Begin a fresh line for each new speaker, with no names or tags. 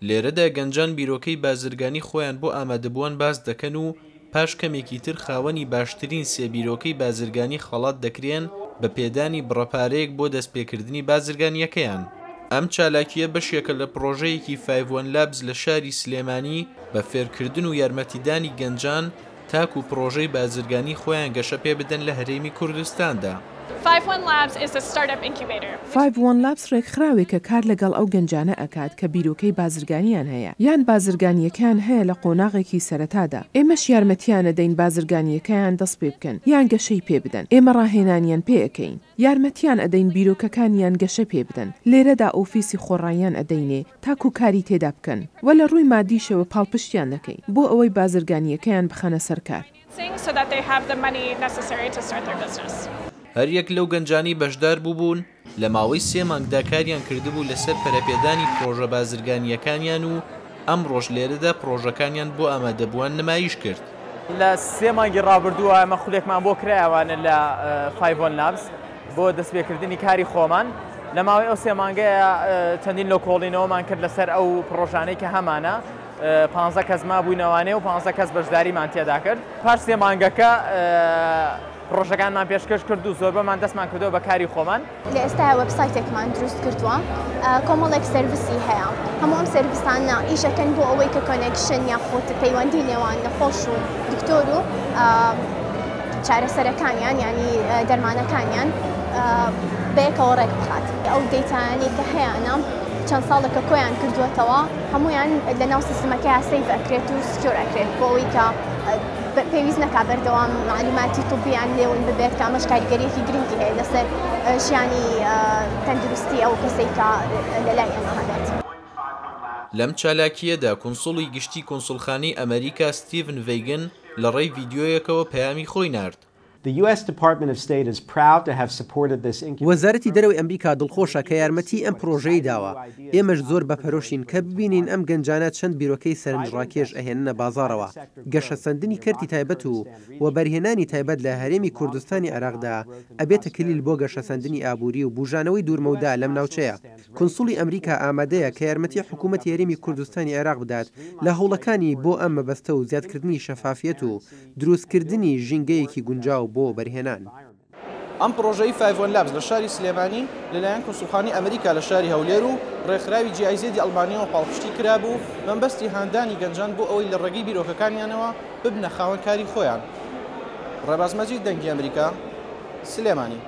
لێرەدا گەنجان بیرۆکەی بازرگانی خۆیان بۆ ئامادەبووان باز دەکەن و پاش کەمێکی تر خاوەنی باشترین سێ بیرۆکەی بازرگانی خەڵات دەکرێن بە پێدانی بڕەپارەیەک بۆ دەستپێکردنی بازرگانیەکەیان. ئەم چالاکیە بەشێکە لە پرۆژەیەکی 5 لابز لە شاری سلێمانی بە فێرکردن و یارمەتیدانی گەنجان تاکو پرۆژەی بازرگانی خۆیان گەشە پێ بدەن لە هەرێمی کوردستاندا.
5 Labs is a startup incubator.
5 Labs ڕێکخراوێکە کار لەگەڵ ئەو گەنجانە ئەکات کە بیرۆکەی بازرگانیان هەیە یان بازرگانیەکان هەیە لە قۆناغێکی سەرەتادا. ئێمەش یارمەتیانە دەین بازرگانیەکەیان دەست پێ بکەن یان گەشەی پێ بدەن. ئێمە ڕاهێنانیان پێ ئەەکەین. یارمەتیان ئەدەین بیرۆکەکانیان گەشە پێ بدەن. لێرەدا ئۆفیسی خۆڕاییان ئەدەینێ تاکو کاری تێدا بکەن. وە لە ڕووی مادیشەوە پاڵپشتیان دەکەین بۆ ئەوەی بازرگانیەکەیان بخەنە سەرکار.
So that they have the money necessary to start their business.
هەر یەک لەو گەنجانی بەشدار بووبوون لە ماوەی 3 مانگدا کاریان کردبوو لەسەر پەرەپێدانی پرۆژە بازرگانیەکانیان و ئەم ڕۆژ لێرەدا پرۆژەکانیان بۆ ئامادەبووان نمایش کرد.
لە 3 مانگی ڕابردووە ئەمە خولێکمان بۆ کرایەوانە لە 5 Labs بۆ دەستپێکردنی کاری خۆمان. لە ماوەی ئەو 3 مانگەیە چەندین لۆکۆڵینەوەمان کرد لەسەر ئەو پرۆژانەی کە هەمانە 15 کەس مابووینەوانێ و 15 کەس بەشداریمان تێدا کرد. پاش 3 مانگەکە پرۆژەکانمان پێشکەش کرد و زۆربەمان دەستمان کردەوە بە کاری خۆمان.
لە ئێستا وەبسایتێکمان دروست کردووە کۆمەڵێک سەرویسی هەیە. هەموو ئەم سەرویسانە ئیشەکەن بۆ ئەوەی کە کۆنێکشن یاخۆت پەیوەندی نێوان نەخۆش و دکتۆر و چارەسەرەکانیان ینی دەرمانەکانیان بەیەکەوە ڕێک بخات. ئەو دەیتانەی کە هەیەە چەند ساڵێکە کۆیان کردووەتەوە هەمویان لە ناو سیستمەکەی سەیڤ ئەکرێت و سکیۆر ئەکرێت بۆ ئەوەی کە پێویست نەکا بەردەوام معلوماتی توپیان لێون ببێت کە ئەمەش کاریگەریەکی گرنگی هەیە لەسەر ژیانی تەندروستی ئەو کەسەی کە لەلای ئێمە هەبێت.
لەم چالاکیەدا کۆنسوڵی گشتی کۆنسوڵخانەی ئەمریکا ستیڤن ڤیگن لە ڕێی ڤیدیۆیەکەوە پەیامی خۆی نارد.
The US Department of State is proud to have supported this incubator.
وەزارەتی دەرەوەی ئەمریکا دڵخۆشە کە یارمەتی ئەم پرۆژەی داوە. ئێمەش زۆر بەپەرۆشین کە ببینین ئەم گەنجانە چەند بیرۆکەی سەرنجڕاکێش ئەهێننە بازاڕەوە. گەشە سەندنی کەرتی تایبەت و بەرهێنانی تایبەت لە هەرێمی کوردستانی عێراقدا ئەبێتە کلیل بۆ گەشە سەندنی ئابووری و بوژانەوەی دوورمەودا لەم ناوچەیە. کۆنسوڵی ئەمریکا ئامادەیە کە یارمەتی حکوومەتی هەرێمی کوردستانی عێراق بدات لە هەوڵەکانی بۆ ئەم مەبەستە و زیادکردنی شەفافیەت و دروستکردنی ژینگەیەکی گونجاو بۆ بەرهێنان.
ئەم پرۆژەی 5 Labs لە شاری سلێمانی لەلایەن کۆنسوڵخانەی ئەمریکا لە شاری هەولێر و ڕێکخراوی جیایزێتی ئەڵمانیەوە پاڵپشتی کرابوو مەبەستی هاندانی گەنجان بۆ ئەوەی لە ڕێگەی بیرۆکەکانیانەوە ببنە خاوەن کاری خۆیان. ڕێباز مەجید دەنگی ئەمریکا سلێمانی.